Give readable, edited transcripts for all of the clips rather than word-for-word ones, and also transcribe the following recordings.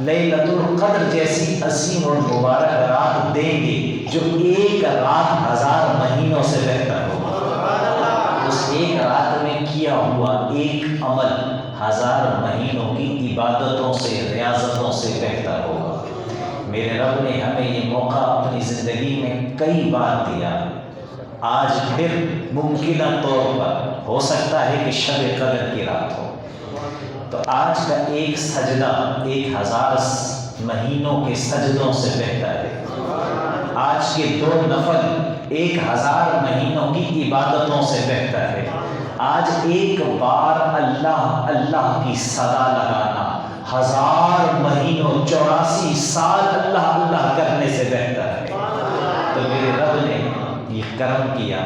لیلۃ القدر جیسی عظیم اور مبارک رات دیں گے جو ایک رات 1000 مہینوں سے بہتر ہوگا۔ اس ایک رات میں کیا ہوا ایک عمل 1000 مہینوں کی عبادتوں سے، ریاضتوں سے بہتر ہوگا۔ میرے رب نے ہمیں یہ موقع اپنی زندگی میں کئی بار دیا، آج پھر ممکنہ طور پر ہو سکتا ہے کہ شب قدر کی رات ہو، تو آج کا ایک سجدہ 1000 مہینوں کے سجدوں سے بہتر ہے۔ آج کے 2 نفل 1000 مہینوں کی عبادتوں سے بہتر ہے۔ آج ایک بار اللہ اللہ کی صدا لگانا 1000 مہینوں 84 سال اللہ اللہ کرنے سے بہتر ہے۔ تو میرے رب نے یہ کرم کیا،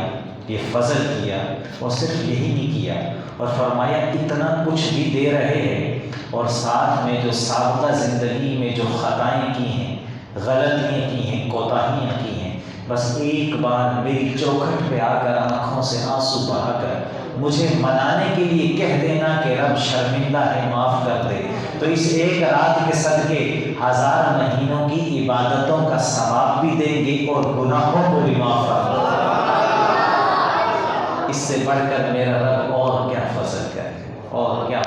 یہ فضل کیا، اور صرف یہی نہیں کیا، اور فرمایا اتنا کچھ بھی دے رہے ہیں اور ساتھ میں جو سابقہ زندگی میں جو خطائیں کی ہیں، غلطیاں کی ہیں، کوتاہیاں کی ہیں، بس ایک بار میری چوکھٹ پہ آ کر آنکھوں سے آنسو بہا کر مجھے منانے کے لیے کہہ دینا کہ رب شرمندہ ہے، معاف کر دے، تو اس ایک رات کے صدقے 1000 مہینوں کی عبادتوں کا ثواب بھی دیں گے اور گناہوں کو بھی معاف کر دیں۔ اس سے بڑھ کر میرا رب اور کیا فضل کرے اور کیا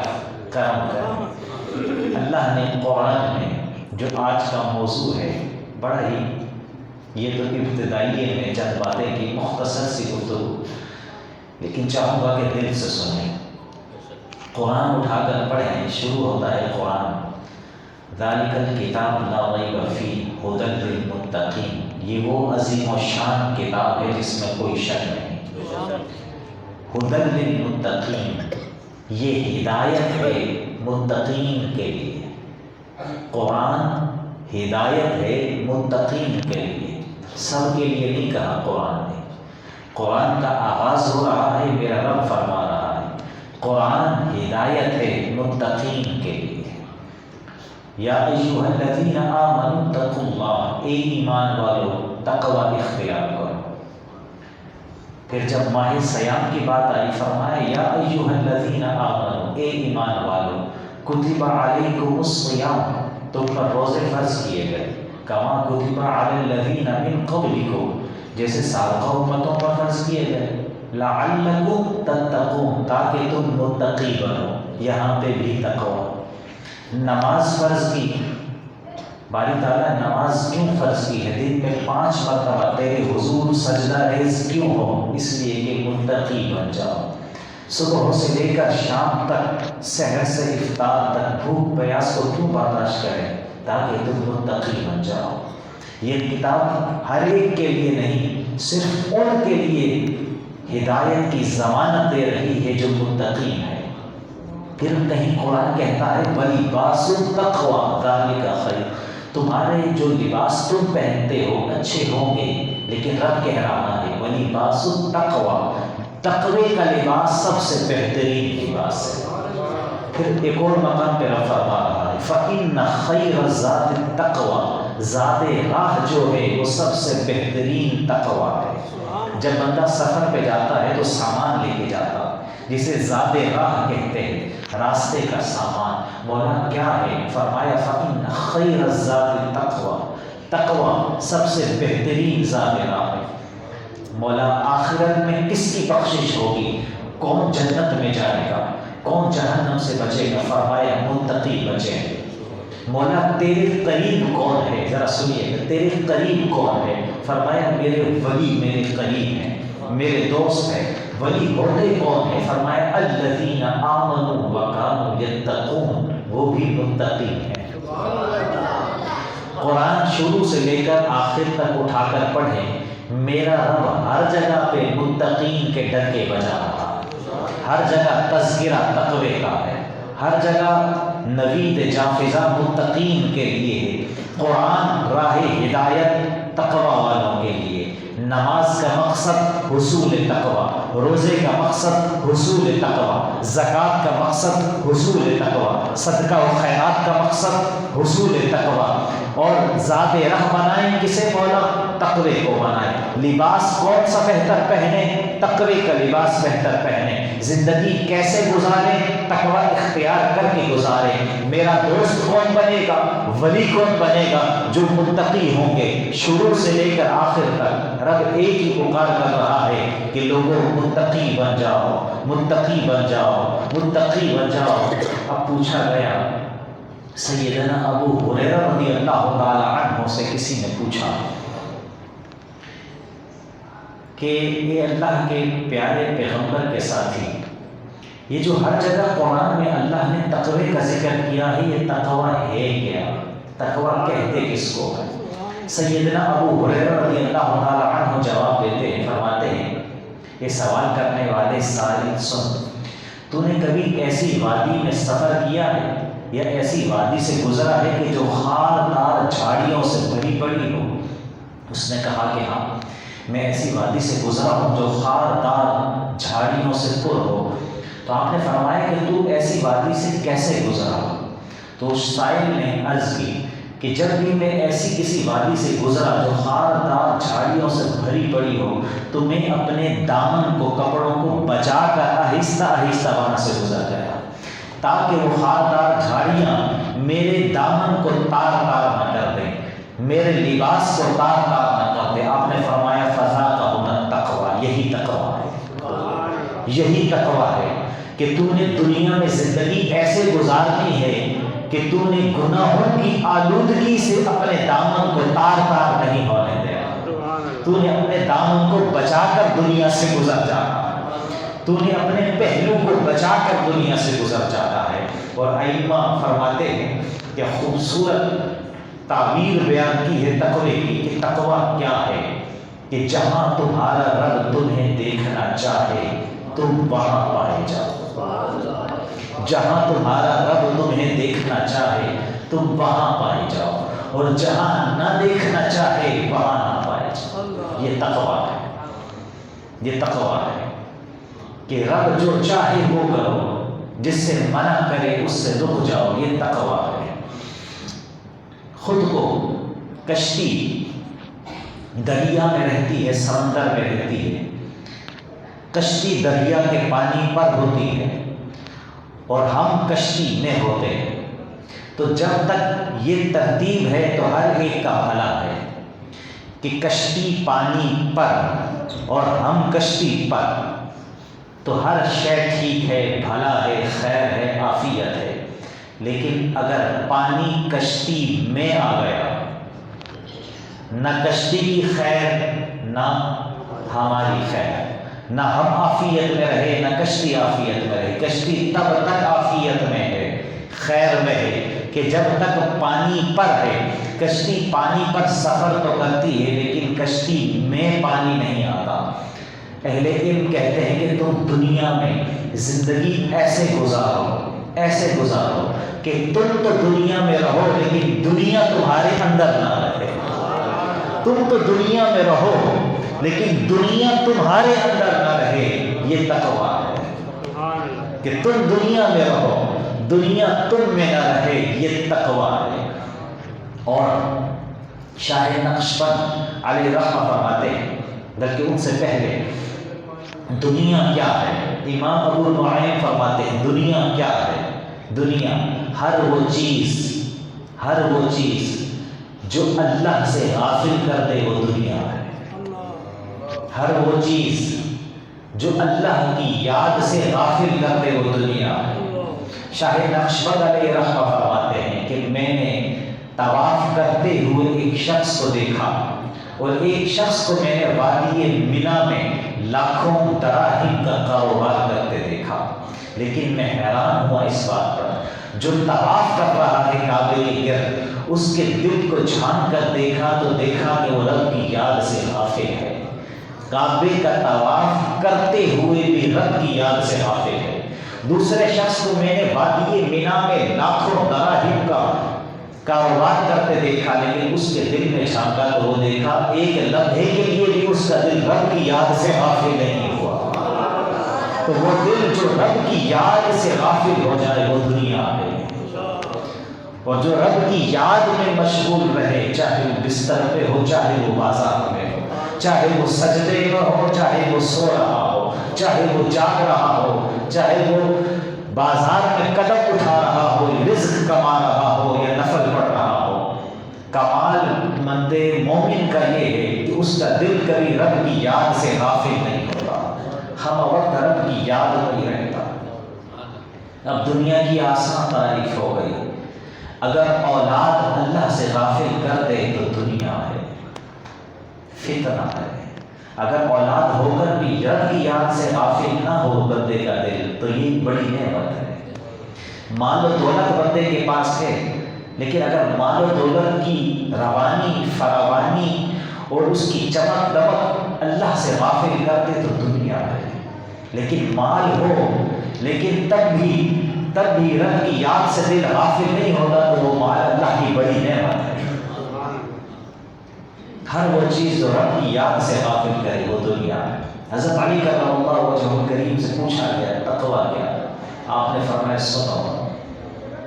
کرم کرے۔ اللہ نے قرآن میں جو آج کا موضوع ہے، بڑا ہی، یہ تو ابتدائیے میں چند باتیں کی، مختصر سی گفتگو، لیکن چاہوں گا کہ دل سے سنیں، قرآن اٹھا کر پڑھیں۔ شروع ہوتا ہے قرآن، ذالک الکتاب لا ریب فیہ ھدی للمتقین، یہ وہ عظیم و شان کتاب ہے جس میں کوئی شک نہیں، ھدی للمتقین، یہ ہدایت ہے متقین کے لیے۔ قرآن ہدایت ہے متقین کے لیے، سب کے لیے نہیں کہا قرآن نے۔ قرآن کا آغاز ہو رہا ہے، میرا رب فرما رہا ہے قرآن ہدایت ہے متقین کے لیے۔ یا ایھا الذین آمنوا اتقوا اللہ، اے ایمان والو تقوی اختیار کرو۔ پھر جب ماہ صیام کی بات آئی، فرمایا یا ایھا الذین آمنوا، اے ایمان والو، کتب علیکم الصیام، تم پر روزے فرض کیے گئے، کما کتب علی الذین من قبلکم، جیسے سابقہ امتوں پر فرض کیے گئے، لعلکم تتقون، تاکہ تم متقی بنو۔ یہاں پہ بھی تقوی۔ نماز فرض کی، باری تعالیٰ نماز کیوں فرض کی ہے؟ دن میں 5 مرتبہ تیرے حضور سجدہ ریز کیوں ہو؟ اس لیے کہ متقی بن جاؤ۔ صبح سے لے کر شام تک، سحر سے افطار تک بھوک پیاس کو کیوں برداشت کریں؟ تاکہ تم متقی بن جاؤ۔ یہ کتاب ہر ایک کے لیے نہیں، صرف ان کے لیے ہدایت کی ضمانت دے رہی ہے جو متقی ہے۔ پھر کہیں قرآن کہتا ہے وَلِبَاسُ التَّقْوَىٰ ذَلِكَ خَيْرٌ، تمہارے جو لباس تم پہنتے ہو اچھے ہوں گے، لیکن رب کہہ رہا ہے وَلِبَاسُ التَّقْوَىٰ، تقوی کا لباس سب سے بہترین لباس ہے۔ پھر ایک اور مقام پہ رب فرما رہا ہے فَإِنَّ خَيْرَ الزَّادِ التَّقْوَىٰ، زاد راہ جو ہے وہ سب سے بہترین تقویٰ ہے۔ جب بندہ سفر پہ جاتا ہے تو سامان لے کے جاتا ہے، جسے زاد راہ کہتے ہیں، راستے کا سامان۔ مولا کیا ہے؟ فرمایا فَإِنَّ خَيْرَ الزَّادِ التَّقْوَىٰ، تقویٰ سب سے بہترین زاد راہ ہے۔ مولا آخرت میں کس کی بخشش ہوگی؟ کون جنت میں جائے گا؟ کون جہنم سے بچے گا؟ فرمایا متقی بچیں گے۔ مولا تیرے قریب کون ہے؟ ذرا سنیے، تیرے قریب کون ہے؟ فرمایا میرے ولی میرے قریب ہیں، میرے دوست ہیں۔ ولی ہوتے کون ہیں؟ فرمایا الذین آمنوا وکانوا یتقون، وہ بھی متقی ہیں۔ قرآن شروع سے لے کر آخر تک اٹھا کر پڑھیں، میرا رب ہر جگہ پہ متقین کے ڈنکے بجا رہا ہے، ہر جگہ تذکرہ تقوی کا ہے، ہر جگہ نوید جافزہ متقین کے لیے ہے۔ قرآن راہ ہدایت تقوی والوں کے لیے، نماز کا مقصد حصول تقوی، روزے کا مقصد حصول تقوی، زکوٰۃ کا مقصد حصول تقوی، صدقہ و خیرات کا مقصد حصول تقوی۔ اور ذات راہ بنائیں کسے مولا؟ تقوی کو بنائیں۔ لباس کون سا بہتر پہنے؟ تقوی کا لباس بہتر پہنے۔ زندگی کیسے گزاریں؟ تقوی اختیار کر کے گزاریں۔ میرا دوست کون بنے گا؟ ولی کون بنے گا؟ جو متقی ہوں گے۔ شروع سے لے کر آخر تک رب ایک ہی پکار کر رہا ہے کہ لوگوں متقی بن جاؤ، متقی بن جاؤ، متقی بن جاؤ۔ اب پوچھا گیا، سیدنا ابو ہریرہ رضی اللہ تعالی عنہ سے کسی نے پوچھا کہ یہ اللہ کے پیارے پیغمبر کے ساتھی، یہ جو ہر جگہ قرآن میں اللہ نے تقوی کا ذکر کیا ہے، یہ تقوی ہے کیا؟ تقوی کہتے کس کو ہے؟ سیدنا ابو ہریرہ رضی اللہ تعالی عنہ جواب دیتے ہیں، فرماتے ہیں، یہ سوال کرنے والے سائل سن، تو نے کبھی ایسی وادی میں سفر کیا ہے یا ایسی وادی سے گزرا ہے کہ جو خاردار جھاڑیوں سے بھری پڑی ہو؟ اس نے کہا کہ ہاں، میں ایسی وادی سے گزرا ہوں جو خاردار جھاڑیوں سے پر ہو۔ تو آپ نے فرمایا کہ تو ایسی وادی سے کیسے گزرا؟ تو سائل نے عرض کی کہ جب بھی میں ایسی کسی وادی سے گزرا جو خاردار جھاڑیوں سے بھری پڑی ہو تو میں اپنے دامن کو، کپڑوں کو بچا کر آہستہ آہستہ وہاں سے گزر گیا تاکہ وہ خاردار جھاڑیاں میرے دامن کو تار تار نہ کر دیں، میرے لباس کو تار تار نہ کر دیں۔ آپ نے فرمایا فضا کا ہنر تقوی، یہی تقوی ہے، یہی تقوی ہے کہ تو نے دنیا میں زندگی ایسے گزارنی ہے کہ تو نے گناہوں کی آلودگی سے اپنے دامن کو تار تار نہیں ہونے دیا، تو نے اپنے دامن کو بچا کر دنیا سے گزر جانا، تو نے اپنے پہلو کو بچا کر دنیا سے گزر جاتا ہے۔ اور ائمہ فرماتے ہیں کہ خوبصورت تعبیر بیان کی ہے تقوی کی کہ تقوی کیا ہے، کہ جہاں تمہارا رب تمہیں دیکھنا چاہے تم وہاں پائے جاؤ، جہاں تمہارا رب تمہیں دیکھنا چاہے تم وہاں پائے جاؤ، اور جہاں نہ دیکھنا چاہے وہاں نہ پائے جاؤ۔ یہ تقوی ہے، یہ تقوی ہے کہ رب جو چاہے وہ کرو، جس سے منع کرے اس سے رک جاؤ، یہ تقوی ہے۔ خود کو کشتی دریا میں رہتی ہے، سمندر میں رہتی ہے، کشتی دریا کے پانی پر ہوتی ہے اور ہم کشتی میں ہوتے ہیں، تو جب تک یہ ترتیب ہے تو ہر ایک کا بھلا ہے کہ کشتی پانی پر اور ہم کشتی پر، تو ہر شے ٹھیک ہے، بھلا ہے، خیر ہے، عافیت ہے۔ لیکن اگر پانی کشتی میں آ گیا، نہ کشتی کی خیر نہ ہماری خیر، نہ ہم عافیت میں رہے نہ کشتی عافیت میں رہے۔ کشتی تب تک عافیت میں ہے، خیر میں ہے کہ جب تک پانی پر ہے۔ کشتی پانی پر سفر تو کرتی ہے لیکن کشتی میں پانی نہیں آتا۔ اہل علم کہتے ہیں کہ تم دنیا میں زندگی ایسے گزارو، ایسے گزارو کہ تم تو دنیا میں رہو لیکن دنیا تمہارے اندر نہ رہے۔ تم تو دنیا میں رہو لیکن دنیا تمہارے اندر نہ رہے، یہ تقویٰ ہے کہ تم دنیا میں رہو، دنیا تم میں نہ رہے، یہ تقویٰ ہے۔ اور شاہ نقشبند علیہ رحمہ فرماتے ہیں، بلکہ ان سے پہلے دنیا کیا ہے؟ امام ابو نعیم فرماتے ہیں دنیا کیا ہے؟ دنیا ہر وہ چیز جو اللہ سے غافل کر دے وہ دنیا ہے۔ ہر وہ چیز جو اللہ کی یاد سے غافل کر دے وہ دنیا ہے۔ شاہ نقشبند علیہ رحمہ فرماتے ہیں کہ میں نے طواف کرتے ہوئے ایک شخص کو دیکھا، اور ایک شخص کو میں نے وادی منا میں لاکھوں دراہم کا کاروبار کرتے دیکھا، لیکن میں حیران ہوا اس بات پر، جو طواف کر رہا ہے کعبے کے گرد، اس کے دل کو جھان کر دیکھا تو دیکھا کہ وہ رب کی یاد سے غافل ہے، کعبے کا طواف کرتے ہوئے بھی رب کی یاد سے غافل ہے۔ دوسرے شخص کو میں نے وادی منا میں لاکھوں دراہم کا کاروبار کرتے دیکھا، لیکن اس کے دل میں جھانکا تو وہ دیکھا ایک لمحے کے لیے بھی اس کا دل رب کی یاد سے غافل نہیں ہوا۔ تو وہ دل جو رب کی یاد سے غافل ہو جائے وہ دنیا میں، اور جو رب کی یاد میں مشغول رہے، چاہے وہ بستر پہ ہو، چاہے وہ بازار میں ہو، چاہے وہ سجدے میں ہو، چاہے وہ سو رہا ہو، چاہے وہ جاگ رہا ہو، چاہے وہ بازار میں قدم اٹھا رہا ہو، رزق کما رہا ہو یا نفل پڑھ رہا ہو، کمال مند مومن کا یہ ہے کہ اس کا دل کبھی رب کی یاد سے غافل نہیں ہوتا، ہم وقت رب کی یاد میں ہی رہتا۔ اب دنیا کی آسان تعریف ہو گئی، اگر اولاد اللہ سے غافل کر دے تو دنیا ہے، فتنہ ہے۔ اگر اولاد ہو کر بھی رب کی یاد سے غافل نہ ہو بندے کا دل تو یہ بڑی نعمت ہے۔ مال و دولت بندے کے پاس ہے، لیکن اگر مال و دولت کی روانی، فراوانی اور اس کی چمک دمک اللہ سے غافل کر دے تو دنیا ہے۔ لیکن مال ہو لیکن تب بھی رب کی یاد سے دل غافل نہیں ہوتا تو وہ مال اللہ کی بڑی نعمت ہے۔ ہر وہ چیز جو رب کی یاد سے غافل کرے وہ دنیا ہے۔ حضرت علی کرم اللہ وجہہ کریم سے پوچھا گیا تقویٰ کیا؟ آپ نے فرمایا سنو،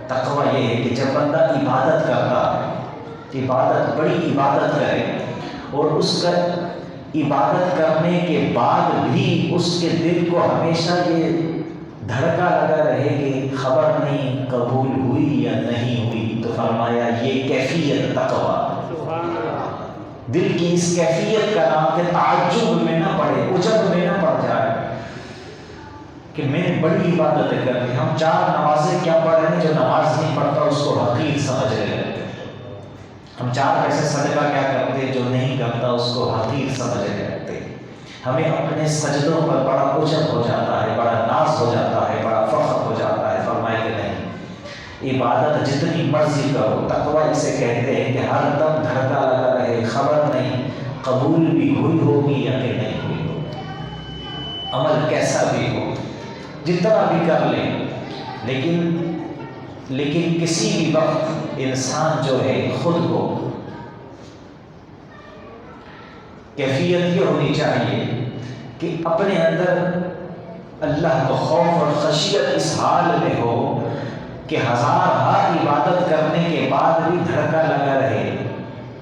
تقویٰ یہ ہے کہ جب بندہ عبادت کرتا ہے، بڑی عبادت کرے، اور اس کا عبادت کرنے کے بعد بھی اس کے دل کو ہمیشہ یہ دھڑکا لگا رہے کہ خبر نہیں قبول ہوئی یا نہیں ہوئی، تو فرمایا یہ کیفیت تقویٰ۔ دل کی اس کیفیت کا نام کہ تعجب میں نہ پڑے، عجب میں نہ پڑ جائے کہ میں نے بڑی عبادتیں کر دی، ہم 4 نمازیں کیا پڑھ رہے ہیں، جو نماز نہیں پڑھتا اس کو حقیر سمجھ رہے ہیں، ہم 4 پیسے صدقہ کیا کرتے جو نہیں کرتا اس کو حقیر سمجھ رہے ہیں، ہمیں اپنے سجدوں پر بڑا عجب ہو جاتا ہے، بڑا ناز ہو جاتا ہے، بڑا فخر ہو جاتا ہے۔ فرمائے کہ نہیں، عبادت جتنی مرضی کرو، تقویٰ اسے کہتے ہیں کہ ہر دم دھڑکا لگا رہے، خبر نہیں قبول بھی ہوئی ہوگی یا کہ نہیں ہوئی ہوگی، عمل کیسا بھی ہو، جتنا بھی کر لیں، لیکن کسی بھی وقت انسان جو ہے خود کو کیفیت یہ ہونی چاہیے کہ اپنے اندر اللہ کو خوف اور خشیت اس حال میں ہو کہ ہزار عبادت کرنے کے بعد بھی دھڑکا لگا رہے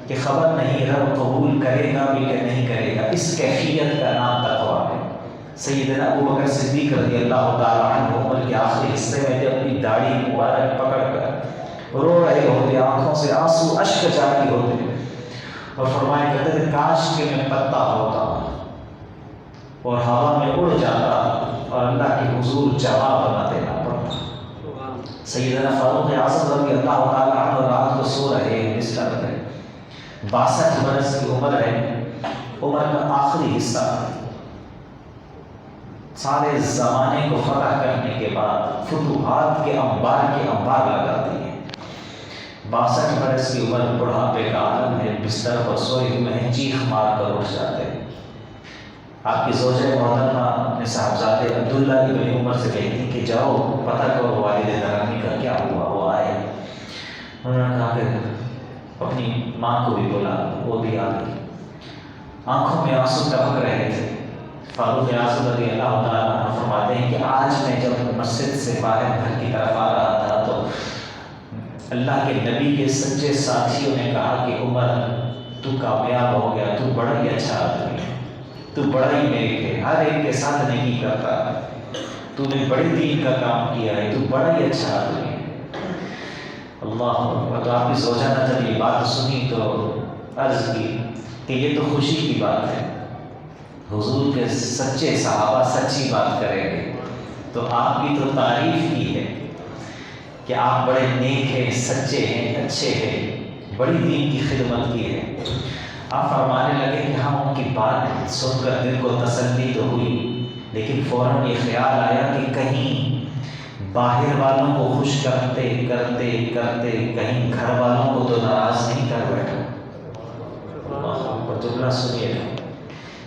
کہ خبر نہیں رب قبول کرے گا بھی کہ نہیں کرے گا۔ اس کیفیت کا نام تقویٰ ہے۔ سیدنا ابوبکر صدیق رضی اللہ تعالیٰ عنہ عمر کے آخری حصے میں جب اپنی داڑھی مبارک پکڑ کر رو رہے ہوتے، آنکھوں سے آنسو اشک جاری ہوتے، اور فرمایا کرتے تھے کاش کہ میں پتا ہوتا اور ہوا میں اڑ جاتا اور اللہ کے حضور جواب نہ دینا پڑتا۔ سیدنا فاروق اعظم رضی اللہ تعالیٰ عنہ رات کو سو رہے ہیں بستر میں، 62 برس کی عمر ہے، عمر کا آخری حصہ، سارے زمانے کو فتح کرنے کے بعد فتوحات کے انبار لگا دیے، 62 برس کی عمر، بڑھاپے کا عالم ہے، بستر پر سوئے ہوئے ہیں، چیخ مار کر اٹھ جاتے ہیں۔ آپ کی زوجہ محترمہ اپنے صاحبزادے عبداللہ ابن عمر سے کہتی کہ جاؤ پتہ کرو والد گرامی کا کیا ہوا۔ وہ آئے، انہوں نے کہا کہ اپنی ماں کو بھی بولا، وہ بھی آ گئی، آنکھوں میں آنسو ٹپک رہے تھے۔ فاروق اعظم رضی اللہ تعالیٰ عنہ فرماتے ہیں کہ آج میں جب مسجد سے باہر گھر کی طرف آ رہا تھا تو اللہ کے نبی کے سچے ساتھیوں نے کہا کہ عمر تو کامیاب ہو گیا، تو بڑا ہی اچھا آدمی ہے، تو بڑا ہی نیک ہے، ہر ایک کے ساتھ نیکی کرتا ہے، تو نے بڑے دین کا کام کیا ہے، تو بڑا ہی اچھا آدمی ہے۔ اللہ اکبر۔ آپ کی زوجہ نے جب یہ بات سنی تو عرض کی کہ یہ تو خوشی کی بات ہے، حضور کے سچے صحابہ سچی بات کریں گے تو آپ کی تو تعریف کی ہے کہ آپ بڑے نیک ہیں، سچے ہیں، اچھے ہیں، بڑی دین کی خدمت کی ہے۔ آپ فرمانے لگے کہ ہم ان کی بات سن کر دل کو تسلی تو ہوئی، لیکن فوراً یہ خیال آیا کہ کہیں باہر والوں کو خوش کرتے کرتے کرتے کہیں گھر والوں کو تو ناراض نہیں کر بیٹھا۔ جملہ سنیے،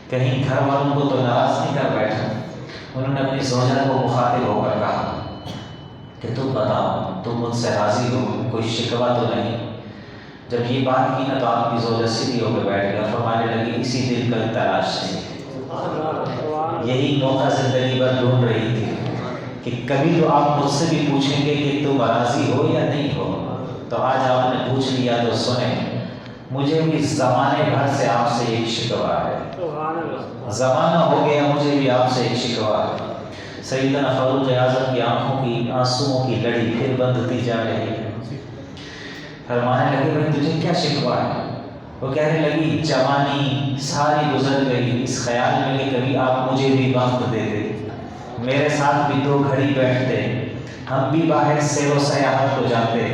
کہیں گھر والوں کو تو ناراض نہیں کر بیٹھا۔ انہوں نے اپنی زوجہ کو مخاطب ہو کر کہا کہ تم بتاؤ تم مجھ سے راضی ہو، کوئی شکوہ تو نہیں؟ جب یہ بات کی نا تو آپ کی زوجہ سیدھی ہو کے بیٹھ گیا، فرمانے لگی اسی دل کا تلاش نہیں، یہی موقع زندگی بھر ڈھونڈ رہی تھی کہ کبھی تو آپ مجھ سے بھی پوچھیں گے کہ تم راضی ہو یا نہیں ہو، تو آج آپ نے پوچھ لیا تو سنیں، مجھے بھی زمانے بھر سے آپ سے ایک شکوہ ہے، زمانہ ہو گیا مجھے بھی آپ سے ایک شکوہ ہے۔ سیدنا فاروق اعظم کی آنکھوں کی آنسوؤں کی لڑی پھر بندھتی جا رہی ہے۔ فرمانے لگے بھائی تجھے کیا شکوہ ہے؟ وہ کہنے لگی جوانی ساری گزر گئی اس خیال میں کہ کبھی آپ مجھے بھی وقت دے دے، میرے ساتھ بھی 2 گھڑی بیٹھتے، ہم بھی باہر سیر و سیاحت کو جاتے،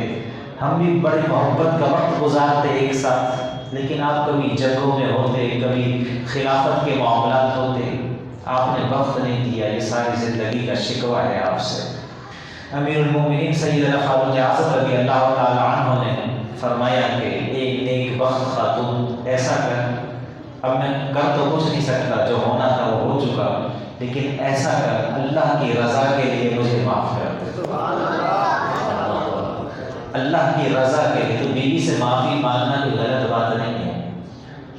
ہم بھی بڑی محبت کا وقت گزارتے ایک ساتھ، لیکن آپ کبھی جنگوں میں ہوتے، کبھی خلافت کے معاملات ہوتے، آپ نے وقت نہیں دیا، یہ ساری زندگی کا شکوہ ہے آپ سے۔ امیر المومنین سیدنا فاروق اعظم رضی اللہ تعالی عنہ نے فرمایا کہ ایک نیک بخت خاتون ایسا کر، اب میں کر تو کچھ نہیں سکتا، جو ہونا تھا وہ ہو چکا، لیکن ایسا کر اللہ کی رضا کے لیے مجھے معاف کر دے۔ اللہ کی رضا کے لیے تو بیوی سے معافی مانگنا کوئی غلط بات نہیں ہے،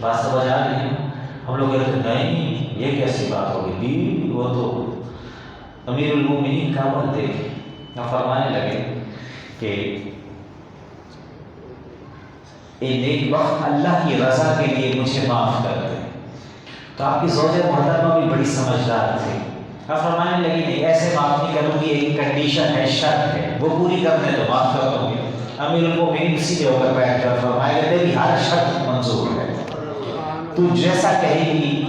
بات سمجھ آ رہی ہے؟ ہم لوگ کہتے ہیں نہیں یہ کیسی بات ہوگی، بیوی وہ تو امیر المومنین کا عمل تھے، فرمانے لگے کہ اے نیک وقت اللہ کی رضا کے لیے مجھے معاف کر دے۔ تو آپ کی زوجہ محترمہ بھی بڑی سمجھدار تھی، اب فرمانے لگی نہیں ایسے معاف نہیں کروں گی، ایک کنڈیشن ہے، شرط ہے، وہ پوری کرنے تو معاف کر دوں گی۔ امیر المومنین سیدھے ہو کر بیٹھ کر فرمائے گا تیری ہر شرط منظور ہے، تو جیسا کہے گی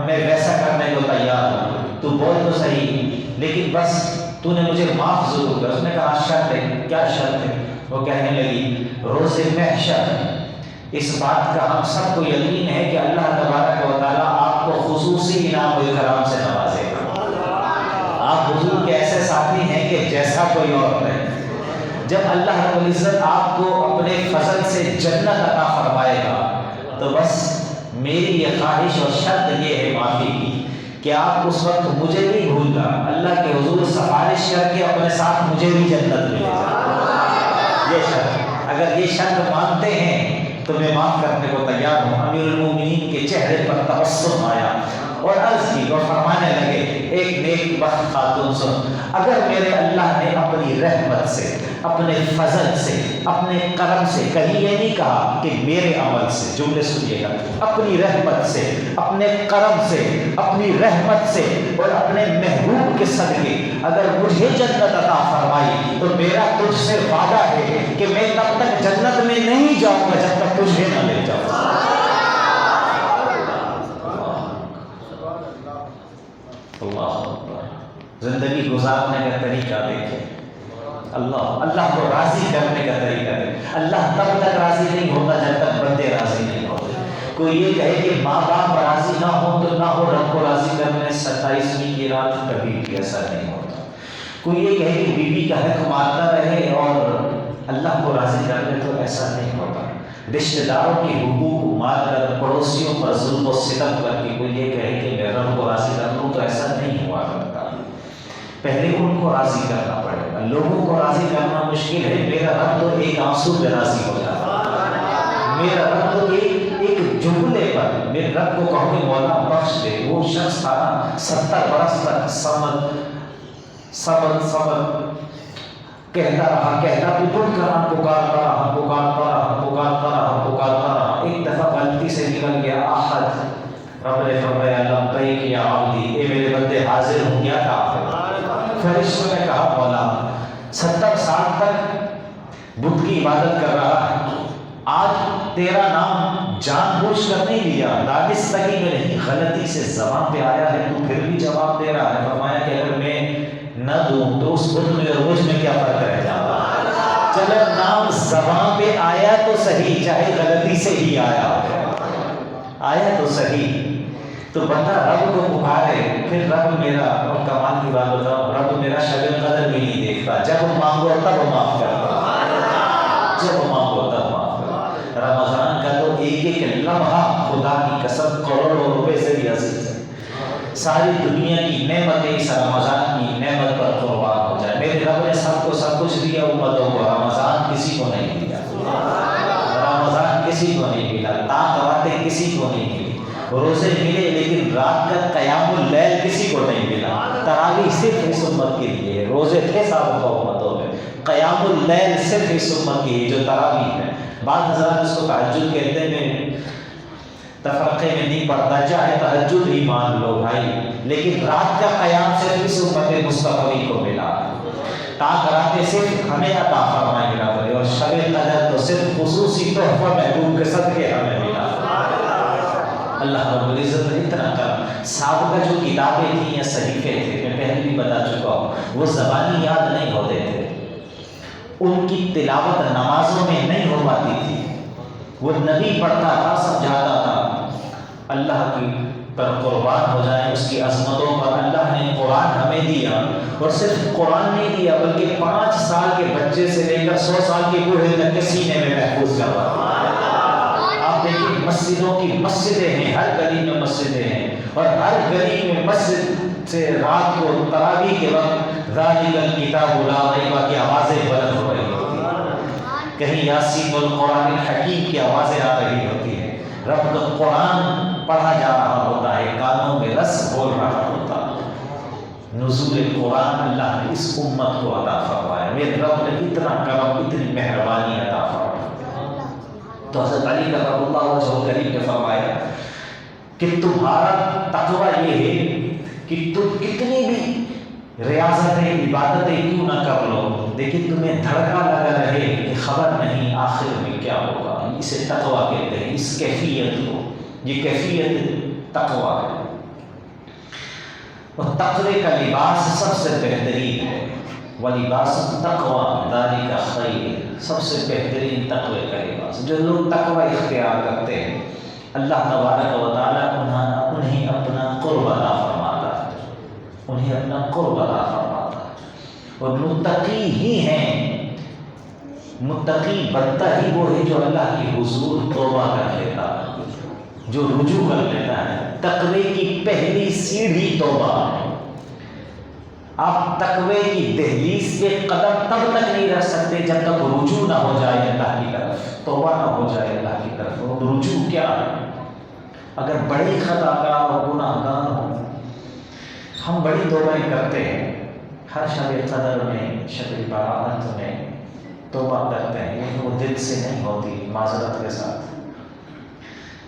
میں ویسا کرنے کو تیار ہوں، تو بول تو صحیح لیکن بس تو نے مجھے معاف ضرور کر۔ اس نے کہا شرط ہے، کیا شرط ہے؟ وہ کہنے لگی روز محشر اس بات کا ہم سب کو یقین ہے کہ اللہ تبارک و تعالیٰ آپ کو خصوصی انعام و اکرام سے نوازے گا، آپ حضور کے ایسے ساتھی ہیں کہ جیسا کوئی اور نہیں۔ جب اللہ رب العزت آپ کو اپنے فضل سے جنت عطا فرمائے گا تو بس میری یہ خواہش اور شرط یہ ہے معافی کی کہ آپ اس وقت مجھے نہیں بھولنا، اللہ کے حضور سفارش کر کے اپنے ساتھ مجھے بھی جنت ملے گا۔ یہ شرط، اگر یہ شرط مانتے ہیں تو میں معاف کرنے کو تیار ہوں۔ امیر المومنین کے چہرے پر تبسم آیا اور عرض کی اور فرمانے لگے ایک نیک بخت خاتون سن، اگر میرے اللہ نے اپنی رحمت سے، اپنے فضل سے، اپنے کرم سے، کہیں یہ نہیں کہا کہ میرے عمل سے، جملے سنیے گا، اپنی رحمت سے، اپنے کرم سے، اپنی رحمت سے اور اپنے محبوب کے صدقے اگر مجھے جنت عطا فرمائی تو میرا تجھ سے وعدہ ہے کہ میں تب تک جنت میں نہیں جاؤں گا جب تک تجھے نہ لے جاؤں۔ اللہ اکبر، زندگی گزارنے کا طریقہ دیکھیں، اللہ کو راضی کرنے کا طریقہ دیکھیں۔ اللہ تب تک راضی نہیں ہوتا جب تک بندے راضی نہیں ہوتے۔ کوئی یہ کہے کہ ماں باپ راضی نہ ہو تو نہ ہو، رب کو راضی کرنے 27ویں کی رات کبھی بھی ایسا نہیں ہوتا۔ کوئی یہ کہے کہ بیوی کا حق مارتا رہے اور اللہ کو راضی کر لے تو ایسا نہیں ہوتا۔ رشتہ داروں کے حقوق مار کر، پڑوسیوں پر ظلم و ستم کر کے کوئی یہ کہے کہ میں رب کو راضی کر لوں تو ایسا نہیں ہوا کرتا۔ پہلے ان کو راضی کرنا پڑے گا، لوگوں کو راضی کرنا مشکل ہے، میرا رب تو ایک آنسو پہ راضی ہو جاتا ہے، میرا رب تو ایک جملے پر، میرے رب کو کہوں کہ مولا بخش دے۔ وہ شخص تھا 70 برس تک صمد کہتا رہا پکارتا رہا۔ ایک دفعہ غلطی سے نکل گیا احد، رب نے فرمایا لبیک یا عبدی، اے میرے بندے حاضر ہوں، کیا کہا؟ فرشتوں نے کہا مولا 70 سال تک بت کی عبادت کر رہا ہے، آج تیرا نام جان بوجھ کر نہیں لیا، دانستگی میں نہیں، غلطی سے زبان پہ آیا ہے، تو پھر بھی جواب دے رہا ہے۔ فرمایا کہ اگر میں نہ دوں تو اس بت میں اور مجھ میں کیا فرق رہ جاتا؟ چلو نام زبان پہ آیا تو صحیح، چاہے غلطی سے ہی آیا تو صحیح۔ تو بندہ رب کو پکارے، پھر رب میرا، اور کمال کی بات بتاؤں، رب میرا شب قدر بھی نہیں دیکھتا، جب مانگو تب معاف کرتا، جب مانگو تب معاف کرتا۔ رمضان کا تو ایک لمحہ خدا کی قسم کروڑوں روپے سے بھی عزیز ہے، ساری دنیا کی نعمتیں اس رمضان کی نعمت پر قربان ہو جائے۔ میرے رب نے سب کو سب کچھ دیا امتوں کو، رمضان کسی کو نہیں دیا، رمضان کسی کو نہیں ملا، طاقتیں کسی کو نہیں ملی، روزے ملے لیکن رات کا قیام اللیل کسی کو نہیں ملا، تراویح صرف اس امت کے لیے، روزے تھے سابقہ امتوں میں، قیام اللیل صرف اس امت کی ہے جو تراویح ہے۔ بعض حضرات اس کو تہجد کہتے ہیں، تفرقے میں نہیں پڑتا، چاہے تہجد ہی مان لو بھائی، لیکن رات کا قیام صرف اس امت مصطفی کو ملا، تاکہ راتیں صرف ہمیں عطا فرمائے گا، اور شب قدر تو صرف خصوصی تحفہ محبوب کے صدقے ہمیں ملا۔ اللہ رب العزت نے اتنا کرم، سابقہ جو کتابیں تھیں یا صحیفے تھے، میں پہلے بھی بتا چکا ہوں، وہ زبانی یاد نہیں ہوتے تھے، ان کی تلاوت نمازوں میں نہیں ہو پاتی تھی، وہ نبی پڑھتا تھا، سمجھاتا تھا۔ اللہ کی پر قربان ہو جائے، اس کی عظمتوں پر اللہ نے قرآن ہمیں دیا، اور صرف قرآن نہیں دیا بلکہ 5 سال کے بچے سے لے کر 100 سال کے بوڑھے تک کے سینے میں محفوظ کروا۔ آپ دیکھیں مسجدوں کی مسجدیں ہیں، ہر گلی میں مسجدیں ہیں، اور ہر گلی میں مسجد سے رات کو تراویح کے وقت ذالک الکتاب لا ریب کی آوازیں بلند ہو رہی ہوتی ہیں، کہیں یاسین القرآن الحکیم کی آوازیں آ رہی ہوتی ہیں، رب کا قرآن پڑھا جا رہا ہوتا ہے، کانوں میں رس بول رہا ہوتا ہے۔ نزول قرآن اللہ نے اس امت کو عطا فرمایا، میرے رب نے اتنا کرم، اتنی مہربانی عطا فرمایا۔ تو حضرت علی رضی اللہ عنہ کریم نے فرمایا کہ تمہارا تقویٰ یہ ہے کہ تم کتنی بھی ریاضتیں عبادتیں کیوں نہ کر لو، لیکن تمہیں دھڑکا لگا رہے کہ خبر نہیں آخر میں کیا ہوگا، اسے تقویٰ کہتے ہیں، اس کیفیت کو، یہ کیفیت تقویٰ ہے۔ اور تقوی کا لباس سب سے بہترین ہے، وَلِبَاسُ التَّقْوَىٰ ذَٰلِکَ خَیْرٌ، سب سے بہترین تقوی کا لباس۔ جو لوگ تقوی اختیار کرتے ہیں اللہ تبارک و تعالیٰ انہیں اپنا قرب عطا فرماتا ہے، انہیں اپنا قرب عطا فرماتا ہے۔ اور متقی ہی ہیں، متقی بنتا ہی وہ ہے جو اللہ کی حضور توبہ کر لیتا ہے، جو رجوع کر لیتا ہے۔ تقوی کی پہلی سیڑھی توبہ ہے۔ آپ تقوی کی دہلیز پہ قدم تب تک نہیں رکھ سکتے جب تک رجوع نہ ہو جائے اللہ کی طرف، توبہ نہ ہو جائے اللہ کی طرف۔ اور رجوع کیا ہے؟ اگر بڑی خطا کار اور گناہ گار ہو، ہم بڑی توبہیں کرتے ہیں، ہر شب قدر میں، شب برات میں توبہ کرتے ہیں، لیکن وہ دل سے نہیں ہوتی، معذرت کے ساتھ۔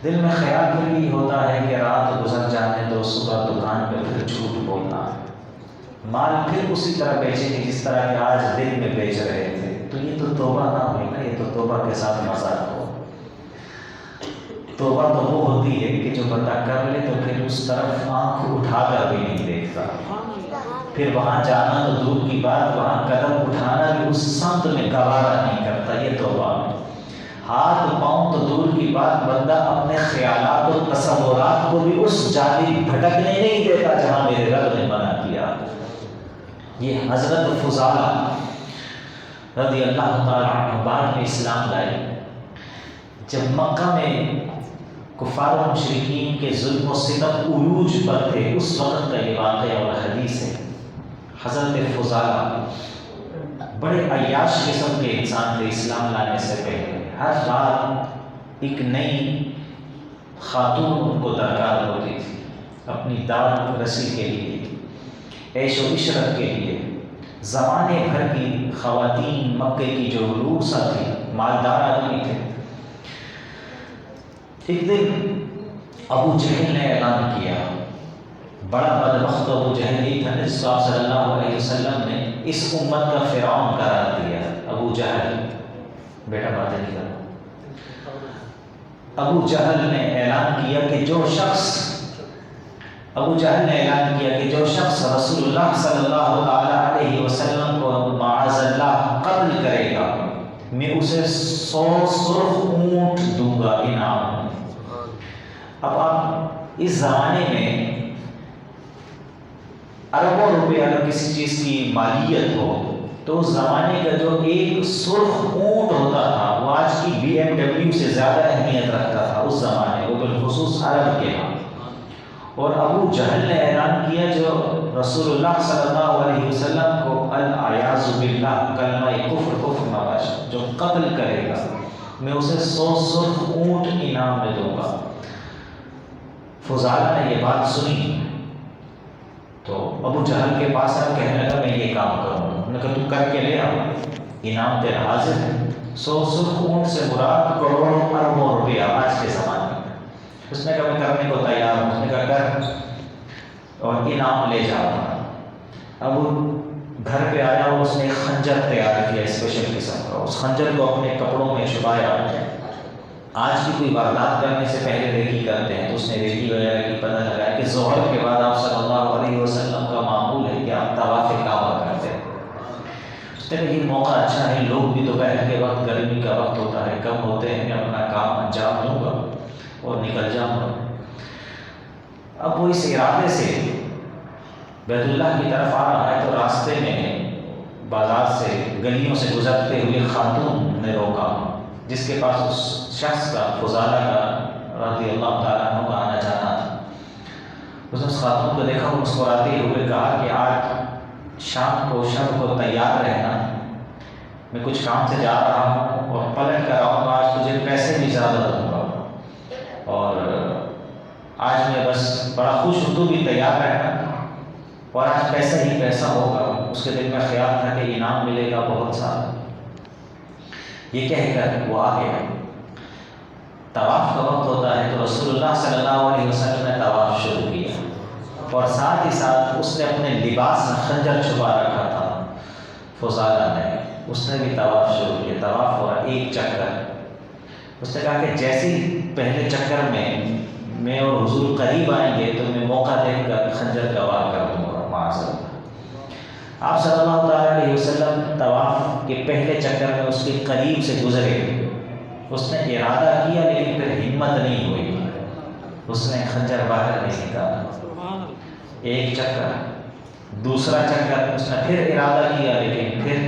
دل میں خیال پھر بھی ہوتا ہے کہ رات گزر جانے دو، صبح دکان پہ پھر جھوٹ بولنا، مال پھر اسی طرح بیچیں گے جس طرح کہ آج دن میں بیچ رہے تھے، تو یہ تو توبہ نہ ہوئی نا، یہ تو توبہ کے ساتھ مذاق ہو۔ توبہ تو وہ ہوتی ہے کہ جو بندہ کر لے تو پھر اس طرف آنکھ اٹھا کر بھی نہیں دیکھتا، پھر وہاں جانا تو دور کی بات، وہاں قدم اٹھانا بھی اس سمت میں گوارا نہیں کرتا، یہ توبہ ہے۔ ہاتھ پاؤں تو دور کی بات، بندہ اپنے خیالات و تصورات کو بھی اس جانب بھٹکنے نہیں دیتا جہاں میرے رب نے منع کیا۔ یہ حضرت فضالہ رضی اللہ تعالیٰ عنہ بعد میں اسلام لائے، جب مکہ میں کفار و مشرکین کے ظلم و ستم عروج پر تھے، اس وقت کا یہ واقعہ اور حدیث ہے۔ حضرت فضالہ بڑے عیاش قسم کے انسان تھے، اسلام لانے سے پہلے ہر رات ایک نئی خاتون ان کو درکار ہوتی تھی، اپنی دعوت رسی کے لیے، عیش و عشرت کے لیے۔ زمانے بھر کی خواتین مکے کی جو رؤسا تھی، مالدار آدمی تھے۔ ایک دن ابو جہل نے اعلان کیا، بڑا بدبخت ابو جہل ہی تھا جس کو آپ صلی اللہ علیہ وسلم نے اس امت کا فرعون قرار دیا، ابو جہل، بیٹا باتیں نہیں کرنا۔ ابو جہل نے اعلان کیا کہ جو شخص رسول اللہ صلی اللہ علیہ وسلم کو معاذ اللہ قتل کرے گا، میں اسے 100 سرخ اونٹ دوں گا انعام۔ اب آپ اس زمانے میں اربوں روپے اگر کسی چیز کی مالیت ہو تو اس زمانے کا جو ایک سرخ اونٹ ہوتا تھا وہ آج کی BMW سے زیادہ اہمیت رکھتا تھا اس زمانے کو، بالخصوص عرب کے ہاں۔ اور ابو جہل نے اعلان کیا جو رسول اللہ صلی اللہ علیہ وسلم کو الیاذ باللہ کلمہ کفر نوش جو قتل کرے گا میں اسے 100 سرخ اونٹ انعام میں دوں گا۔ فضالہ نے یہ بات سنی تو ابو جہل کے پاس آ کہنے لگا میں یہ کام کروں گا۔ انہوں نے کہا تو کر کے لے آؤ، انعام تیرا حاضر ہے۔ 100 سرخ اونٹ سے مراد کروڑوں اربوں روپیہ آج کے زمانے میں۔ اس نے کہا میں کرنے کو تیار ہوں۔ اس نے کہا کر اور انعام لے جاؤ۔ اب وہ گھر پہ آیا اور اس نے ایک خنجر تیار کیا اسپیشل قسم کا، اس خنجر کو اپنے کپڑوں میں چھپایا۔ آج بھی کوئی واردات کرنے سے پہلے ریکی کرتے ہیں تو اس نے ریکی وغیرہ کی پتہ لگایا کہ ظہر کے بعد آپ صلی اللہ علیہ وسلم کا معمول ہے کہ آپ طواف کعبہ کرتے ہیں۔ اس نے کہا یہ موقع اچھا ہے، لوگ بھی دوپہر کے وقت گرمی کا وقت ہوتا ہے کم ہوتے ہیں، میں اپنا کام انجام دوں گا اور نکل جاؤں گا۔ اب وہ اس ارادے سے بیت اللہ کی طرف آ رہا ہے تو راستے میں بازار سے گلیوں سے گزرتے ہوئے خاتون نے روکا جس کے پاس اس شخص کا فضالہ کا رضی اللہ تعالیٰ عنہ کا آنا جانا تھا۔ اس نے اس خاتون کو دیکھا، مسکراتے ہوئے کہا کہ آج شام کو شب کو تیار رہنا، میں کچھ کام سے جا رہا ہوں اور پلٹ کر آؤں گا، آج تجھے پیسے بھی زیادہ دوں گا اور آج میں بس بڑا خوش ہوں، تو بھی تیار رہنا اور آج پیسہ ہی پیسہ ہوگا۔ اس کے دل میں خیال تھا کہ انعام ملے گا بہت سارا۔ یہ کہہ کر وہ آگے طواف کا وقت ہوتا ہے تو رسول اللہ صلی اللہ علیہ وسلم نے طواف شروع کیا اور ساتھ ہی ساتھ اس نے اپنے لباس میں خنجر چھپا رکھا تھا فضالہ نے، اس نے بھی طواف شروع کیا۔ طواف ہوا ایک چکر۔ اس نے کہا کہ جیسے پہلے چکر میں اور حضور قریب آئیں گے تو میں موقع دیکھ کر خنجر کا وار کر دوں گا معاذ اللہ۔ آپ صلی اللہ تعالیٰ علیہ وسلم طواف کے پہلے چکر میں اس کے قریب سے گزرے، اس نے ارادہ کیا لیکن پھر ہمت نہیں ہوئی، اس نے خنجر باہر نہیں نکالا۔ ایک چکر، دوسرا چکر، اس نے پھر ارادہ کیا لیکن پھر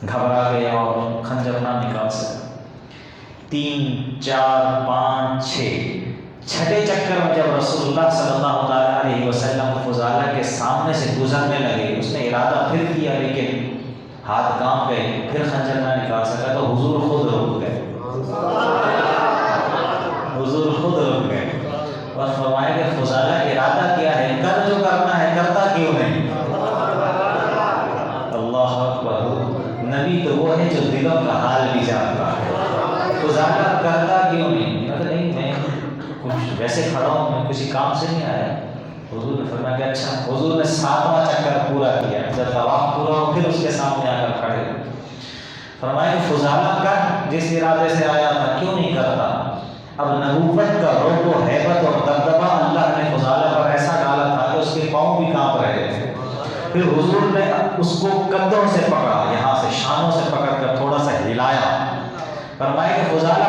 گھبرا گیا اور خنجر نہ نکال سکا۔ 3 4 5 6 چھٹے چکر میں جب رسول اللہ صلی اللہ تعالیٰ علیہ وسلم فضالہ کے سامنے سے گزرنے لگے، اس نے ارادہ پھر کیا لیکن ہاتھ کانپ گئے، پھر خنجر نہ نکال سکا تو حضور خود رک گئے، حضور خود رک گئے اور فرمایا کہ فضالہ ارادہ کیا ہے، کر جو کرنا ہے کرتا کیوں نہیں؟ اللہ اکبر، نبی تو وہ ہے جو دلوں کا حال بھی جانتا ہے۔ فضالہ کرتا کیوں نہیں؟ نہیں میں کچھ ویسے کھڑا ہوں، میں کسی کام سے نہیں آیا۔ حضور نے فرمایا کہ اچھا۔ حضور نے 7واں چکر پورا کیا، جب طواف پورا ہو پھر اس کے سامنے آ کر کھڑے ہوئے۔ فرمایا کہ فضالہ کر جس ارادے سے آیا تھا کیوں نہیں کرتا؟ اب نبوت کا رعب و ہیبت اور دبدبہ اللہ نے فضالہ پر ایسا ڈالا تھا کہ اس کے پاؤں بھی کانپ رہے تھے۔ پھر حضور نے اس کو کندھوں سے پکڑا، یہاں سے شانوں سے پکڑ کر تھوڑا سا ہلایا۔ فرمایا کہ فضالہ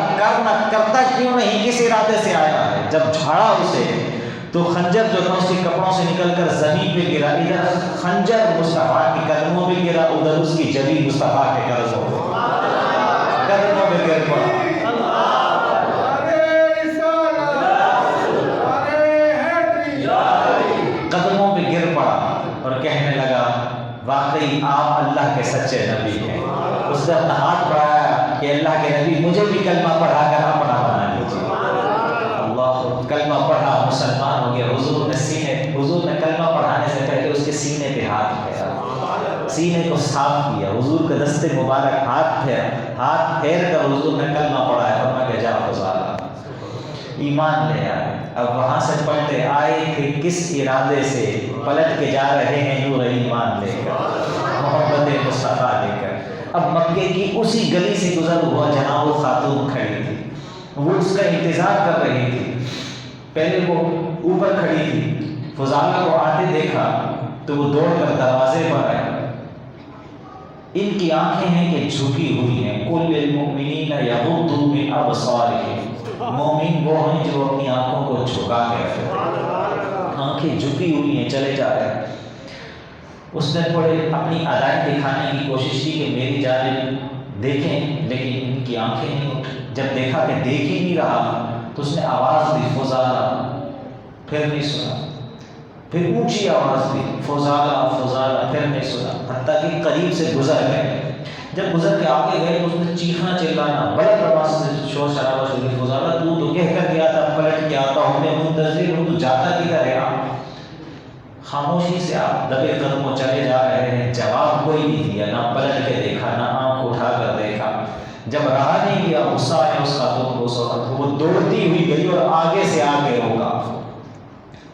کرتا کیوں نہیں، کس ارادے سے آیا ہے؟ جب جھاڑا اسے تو خنجر جو تھا اس کے کپڑوں سے نکل کر زمین پہ گرا، ادھر خنجر مصطفیٰ کے قدموں پہ گرا، ادھر اس کی جبین مصطفیٰ کے قدموں پہ گر پڑا۔ قدموں پہ گر پڑا اور کہنے لگا واقعی آپ اللہ کے سچے نبی ہیں۔ اس نے اپنا ہاتھ بڑھایا کہ اللہ کے نبی مجھے بھی کلمہ پڑھا کر اپنا بنا لیجیے۔ اللہ، کلمہ پڑھا، مسلمان ہو گیا۔ حضور نے کلمہ پڑھانے سے پہلے اس کے سینے پہ ہاتھ پھیرا، سینے کو صاف کیا، حضور کے دستے مبارک ہاتھ پھیر کر حضور نے کلمہ پڑھایا۔ فرمایا کہ جا فضالہ ایمان لے آئے۔ اب وہاں سے پلٹے آئے کہ کس ارادے سے پلٹ کے جا رہے ہیں نور ایمان لے کر، محبت مصطفیٰ لے کر۔ اب مکے کی اسی گلی سے گزر ہوا جہاں وہ خاتون کھڑی تھی، وہ اس کا انتظار کر رہی تھی۔ پہلے وہ اوپر کھڑی تھی، فضالہ کو آتے دیکھا تو وہ دوڑ کر دروازے پر آئے۔ ان کی آنکھیں ہیں کہ جھکی ہوئی ہیں، کل المؤمنین یغضوا من ابصارہم، مومن وہ ہیں جو اپنی آنکھوں کو جھکا کے رکھتے ہیں، آنکھیں جھکی ہوئی ہیں، چلے جا رہے ہیں۔ اس نے تھوڑے اپنی ادائیں دکھانے کی کوشش کی کہ میری جانب دیکھیں، لیکن ان کی آنکھیں نہیں اٹھی۔ جب دیکھا کہ دیکھ ہی نہیں رہا تو اس نے آواز دی فضالہ، پھر نہیں سنا، پھر اونچی آواز دی فضالہ فضالہ، پھر نہیں سنا، حتیٰ کہ قریب سے گزر گئے۔ جب گزر کے آگے گئے تو اس نے چیخنا چلانا بڑے آواز سے شور شرابہ شروع کی، فضالہ تو کہہ کر گیا تھا پلٹ کے آتا ہوں، میں منتظر ہوں، تو جاتا کدھر ہے آپ؟ خاموشی سے آپ دبے قدموں چلے جا رہے ہیں، جواب کوئی نہیں دیا، نہ پلٹ کے دیکھا، نہ آنکھ اٹھا کر دیکھا۔ جب رہا نہیں گیا، غصہ آیا اس خاتون کو، وہ دوڑتی ہوئی گئی اور آگے سے آگے ہوگا،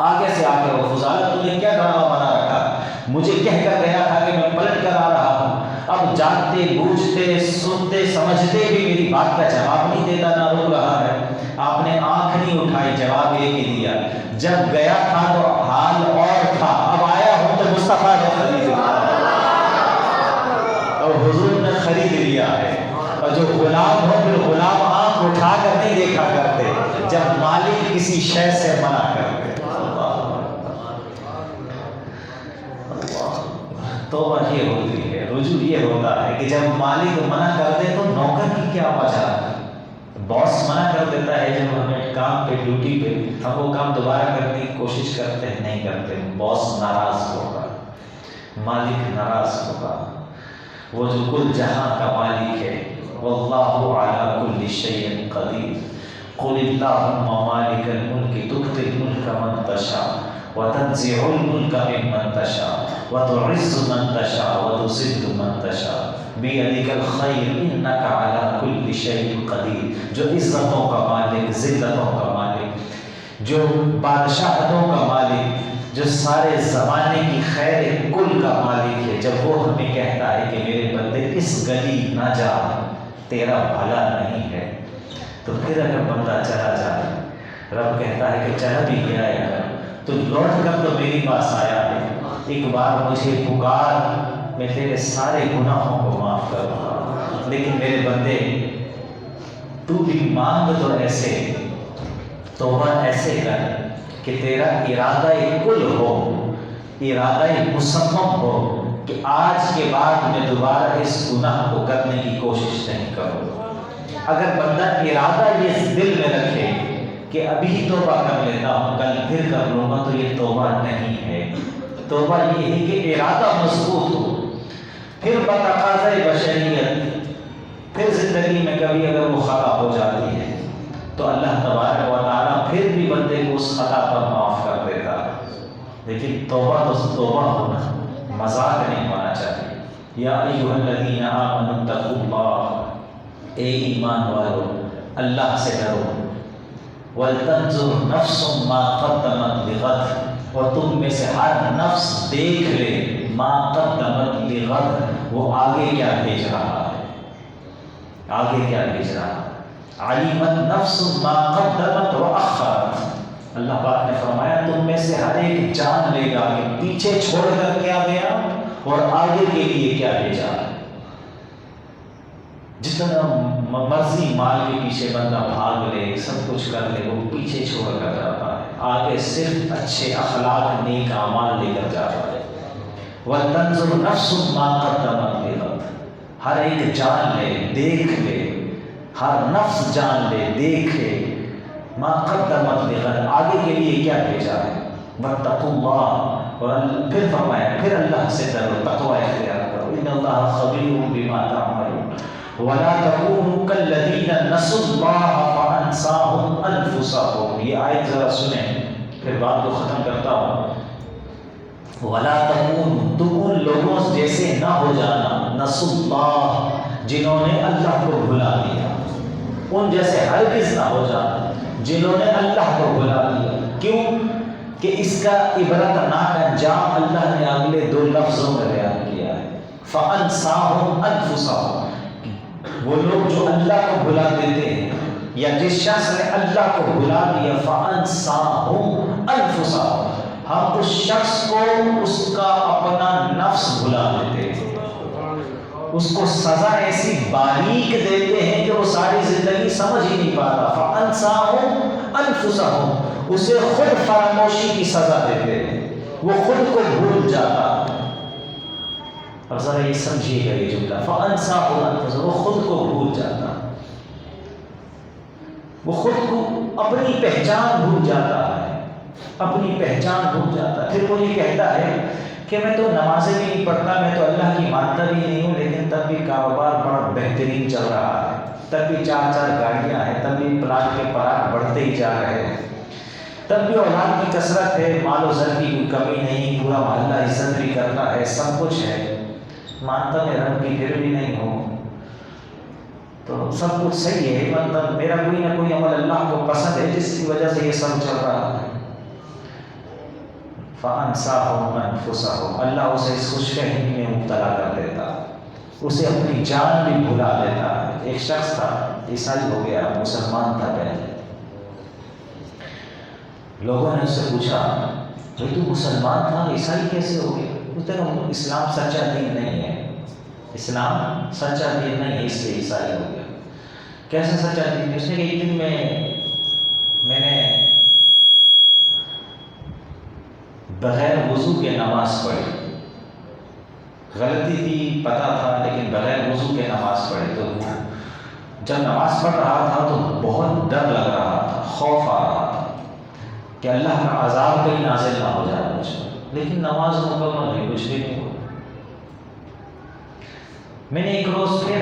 آگے سے آگے ہو، فضالہ تو نے کیا ڈرامہ بنا رکھا، مجھے کہہ کر گیا تھا کہ میں پلٹ کر آ رہا ہوں، اب جانتے بوجھتے سنتے سمجھتے بھی میری بات کا جواب نہیں دیتا، نہ رک رہا ہے۔ آپ نے آنکھ نہیں اٹھائی، جواب ایک ہی دیا، جب گیا تھا تو حال اور تھا، اب آیا ہوں تو مصطفیٰ نے خرید لیا اور حضور نے خرید لیا ہے۔ اور جو غلام ہو پھر غلام آنکھ اٹھا کر نہیں دیکھا کرتے جب مالک کسی شے سے منع کرتے۔ توبہ یہ ہوتی ہے، رجوع یہ ہوتا ہے کہ جب مالک منع کر دے تو نوکر کی کیا وجہ ہے؟ باس منع کر دیتا ہے جب ہمیں کام پہ ڈیوٹی پہ، ہم وہ کام دوبارہ کرنے کی کوشش کرتے ہیں، نہیں کرتے، باس ناراض ہوگا، مالک ناراض ہوگا۔ وہ جو کل جہاں کا مالک ہے، واللہ علی کل شیء قدیر، قل اللہم مالک الملک تؤتی الملک من تشاء وتنزع الملک ممن تشاء وتعز من تشاء وتذل من تشاء بیدک الخیر انک علی کل شیء قدیر۔ جو عزتوں کا مالک، ذلتوں کا مالک، جو بادشاہتوں کا مالک، جو سارے زمانے کی خیر کل کا مالک ہے، جب وہ ہمیں کہتا ہے کہ میرے بندے اس گلی نہ جا، تیرا بھلا نہیں ہے، تو پھر اگر بندہ چلا جائے، رب کہتا ہے کہ چلا بھی گیا ہے تو لوٹ کر تو میری پاس آیا ہے، ایک بار مجھے پکار، میں تیرے سارے گناہوں کو معاف کر دوں گا۔ لیکن میرے بندے تو بھی مانگ تو ایسے، توبہ ایسے کر کہ تیرا ارادہ کل ہو، ارادہ مصمم ہو کہ آج کے بعد میں دوبارہ اس گناہ کو کرنے کی کوشش نہیں کروں۔ اگر بندہ ارادہ یہ دل میں رکھے کہ ابھی توبہ کر لیتا ہوں، کل پھر کر لوں گا، تو یہ توبہ نہیں ہے۔ توبہ یہ ہے کہ ارادہ مضبوط ہو، پھر بتقاضۂ بشریت، پھر زندگی میں کبھی اگر وہ خطا ہو جاتی ہے تو اللہ تبارک و تعالیٰ پھر بھی بندے کو اس خطا پر معاف کر دیتا ہے۔ لیکن توبہ تو توبہ ہونا، مذاق نہیں ہونا چاہیے۔ یا ایھا الذین آمنوا اتقوا اللہ، اے ایمان والو اللہ سے ڈرو، وَلْتَنْظُرْ نَفْسٌ مَا قَدَّمَتْ لِغَدٍ، اور تم میں سے ہر نفس دیکھ لے مَا قَدَّمَتْ لِغَدٍ، وہ آگے کیا بھیج رہا ہے، آگے کیا بھیج رہا ہے۔ عَلِمَتْ نَفْسٌ مَا قَدَّمَتْ وَأَخَّرَتْ، اللہ پاک نے فرمایا تم میں سے ہر ایک جان لے گا کہ پیچھے چھوڑ کر کیا گیا اور آگے کے لیے کیا بھیجا۔ جتنا مرضی مال کے پیچھے بندہ بھاگ لے، سب کچھ کر لے، وہ پیچھے چھوڑ کر جاتا ہے، آگے صرف اچھے اخلاق، نیک اعمال لے کر جاتا ہے۔ وَلْتَنْظُرْ نَفْسٌ مَا قَدَّمَتْ لِغَدٍ، ہر ایک جان لے، دیکھ لے، ہر نفس جان لے، دیکھے مَا قَدَّمَتْ لِغَدٍ، آگے کے لیے کیا بھیجا ہے۔ وَاتَّقُوا اللَّهَ، اور پھر فرمایا پھر اللہ سے ڈرو، تقوی اختیار کرو، إِنَّ اللَّهَ خَبِيرٌ بِمَا تَعْمَلُونَ وَلَا تَكُونُوا كَالَّذِينَ نَسُوا اللَّهَ فَأَنسَاهُمْ أَنفُسَهُمْ۔ یہ آیت ذرا سنیں، پھر بات کو ختم کرتا ہوں۔ وَلَا تَكُونُوا، تم ان لوگوں جیسے نہ ہو جانا، نسوا اللہ، جنہوں نے اللہ کو بھلا دیا، ان جیسے ہرگز نہ ہو جانا جنہوں نے اللہ کو بھلا دیا۔ کیوں کہ اس کا عبرتناک انجام اللہ نے اگلے دو لفظوں میں بیان کیا ہے، فَأَنسَاهُمْ أَنفُسَهُمْ، وہ لوگ جو اللہ کو بھلا دیتے ہیں، یا جس شخص نے اللہ کو بھلا دیا، فَأَنسَاهُمْ أَنفُسَهُمْ، ہم اس شخص کو اس کا اپنا نفس بھلا دیتے ہیں، اس کو سزا ایسی باریک دیتے ہیں کہ وہ ساری زندگی سمجھ ہی نہیں پاتا۔ فَأَنسَاهُمْ أَنفُسَهُمْ، اسے خود فراموشی کی سزا دیتے ہیں، وہ خود کو بھول جاتا ہے۔ اور ذرا یہ سمجھیے گا یہ جملہ، فَأَنسَاهُ أَنفُسَهُ، وہ خود کو بھول جاتا، وہ خود کو اپنی پہچان بھول جاتا ہے۔ اپنی پہچان بھول جاتا ہے۔ پھر وہ یہ کہتا ہے کہ میں تو نمازیں بھی نہیں پڑھتا، میں تو اللہ کی مانتا بھی نہیں ہوں، لیکن تب بھی کاروبار بڑا بہترین چل رہا ہے، تب بھی 4 گاڑیاں ہیں، تب بھی پلاٹ کے پلاٹ بڑھتے ہی جا رہے ہیں، تب بھی اولاد کی کثرت ہے، مال و زر کی کوئی کمی نہیں، پورا محلہ عزت بھی کرتا ہے، سب کچھ ہے، مانتا میں رب کی پھر بھی نہیں ہوں، تو سب کچھ صحیح ہے، مطلب میرا کوئی نہ کوئی عمل اللہ کو پسند ہے جس کی وجہ سے یہ سب چل رہا ہے۔ فَأَنْسَاهُمْ أَنفُسَهُمْ، اللہ اسے اس خوش فہمی میں مبتلا کر دیتا، اسے اپنی جان بھی بھلا دیتا ہے۔ ایک شخص تھا، عیسائی ہو گیا، مسلمان تھا پہلے، لوگوں نے اس سے پوچھا بھائی تو مسلمان تھا عیسائی کیسے ہو گیا؟ اس نے کہا اسلام سچا دین نہیں ہے، اسلام سچا دین نہیں ہے، اس لیے عیسائی ہو گیا۔ کیسے سچا دین؟ اس نے کہا ایک دن میں نے بغیر وضو کے نماز پڑھی، غلطی تھی پتہ تھا لیکن بغیر وضو کے نماز پڑھی، تو جب نماز پڑھ رہا تھا تو بہت ڈر لگ رہا تھا، خوف آ رہا تھا کہ اللہ کا عذاب کہیں نازل نہ ہو جائے مجھ پر، لیکن نماز مکمل نہیں، کچھ بھی نہیں ہوا۔ میں نے ایک روز پھر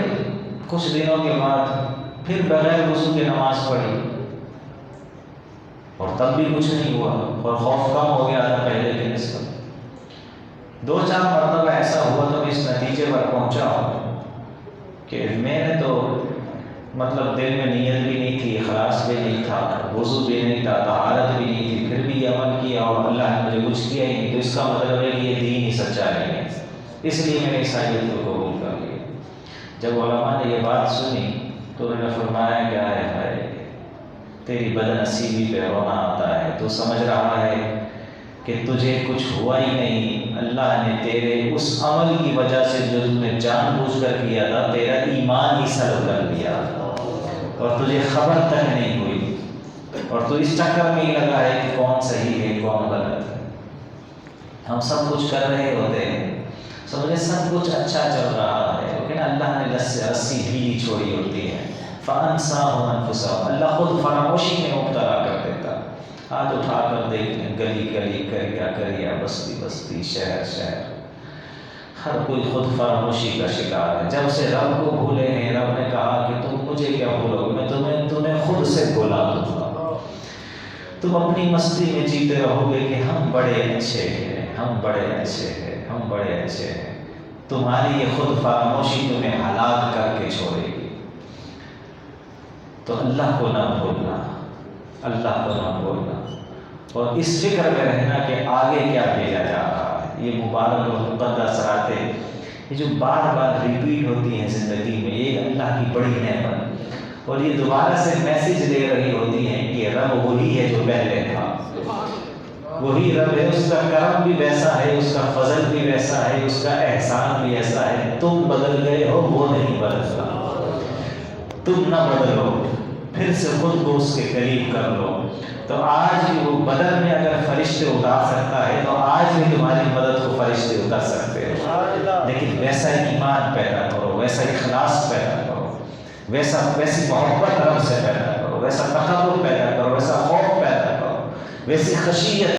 کچھ دنوں کے بعد پھر بغیر وضو کے نماز پڑھی اور تب بھی کچھ نہیں ہوا، اور خوف کم ہو گیا تھا پہلے کے نسبت۔ 2-4 مرتبہ ایسا ہوا تو میں اس نتیجے پر پہنچا ہوں کہ میں نے تو مطلب دل میں نیت بھی نہیں تھی، اخلاص بھی نہیں تھا، وضو بھی نہیں تھا، طہارت بھی نہیں تھی، پھر بھی یہ عمل کیا اور اللہ نے مجھے کچھ کیا ہی نہیں، تو اس کا مطلب ہے کہ یہ دین ہی سچا نہیں ہے، اس لیے میں نے عیسائیت کو قبول کر لیا۔ جب علماء نے یہ بات سنی تو انہوں نے فرمایا کیا ہے تیری بد نصیبی پہ رونا آتا ہے، تو سمجھ رہا ہے کہ تجھے کچھ ہوا ہی نہیں، اللہ نے تیرے اس عمل کی وجہ سے جو تم نے جان بوجھ کر کیا تھا تیرا ایمان ہی سلب کر دیا اور تجھے خبر تک نہیں ہوئی، اور تو اس چکر میں ہی لگا ہے کہ کون صحیح ہے کون غلط ہے۔ ہم سب کچھ کر رہے ہوتے ہیں، سمجھے سب کچھ اچھا چل رہا ہے، لیکن اللہ نے رسی ڈھیلی چھوڑی ہوتی ہے۔ فَأَنْسَاهُمْ أَنفُسَهُمْ، اللہ خود فراموشی میں مبتلا کر دیتا۔ آج اٹھا کر دیکھ لیں، گلی گلی، کریا کریا، بستی بستی، شہر شہر، ہر کوئی خود فراموشی کا شکار ہے۔ جب سے رب کو بھولے ہیں، رب نے کہا کہ تم مجھے کیا بھولو گے، میں تمہیں خود سے بھلا دوں گا، تم اپنی مستی میں جیتے رہو گے کہ ہم بڑے اچھے ہیں، ہم بڑے اچھے ہیں، ہم بڑے اچھے ہیں، تمہاری یہ خود فراموشی تمہیں ہلاک کر کے چھوڑے گی۔ تو اللہ کو نہ بھولنا، اللہ کو نہ بھولنا، اور اس فکر میں رہنا کہ آگے کیا بھیجا جا رہا ہے۔ یہ مبارک اور مقدس راتیں یہ جو بار بار ریپیٹ ہوتی ہیں زندگی میں، یہ اللہ کی بڑی نعمت، اور یہ دوبارہ سے میسیج دے رہی ہوتی ہیں کہ رب وہی ہے جو پہلے تھا، وہی رب ہے، اس کا کرم بھی ویسا ہے، اس کا فضل بھی ویسا ہے، اس کا احسان بھی ایسا ہے، تم بدل گئے ہو وہ نہیں بدلتا، تم نہ بدلو، پھر سے خود کو اس کے قریب کر لو۔ تو آج بھی وہ بدر میں اگر فرشتے اتار سکتا ہے تو آج بھی تمہاری مدد کو فرشتے اتار سکتے ہیں، لیکن ویسا ایمان پیدا کرو، ویسا اخلاص پیدا کرو، ویسی محبت رب سے پیدا کرو، ویسا تقرب پیدا کرو، ویسا خوف پیدا کرو، ویسی خشیت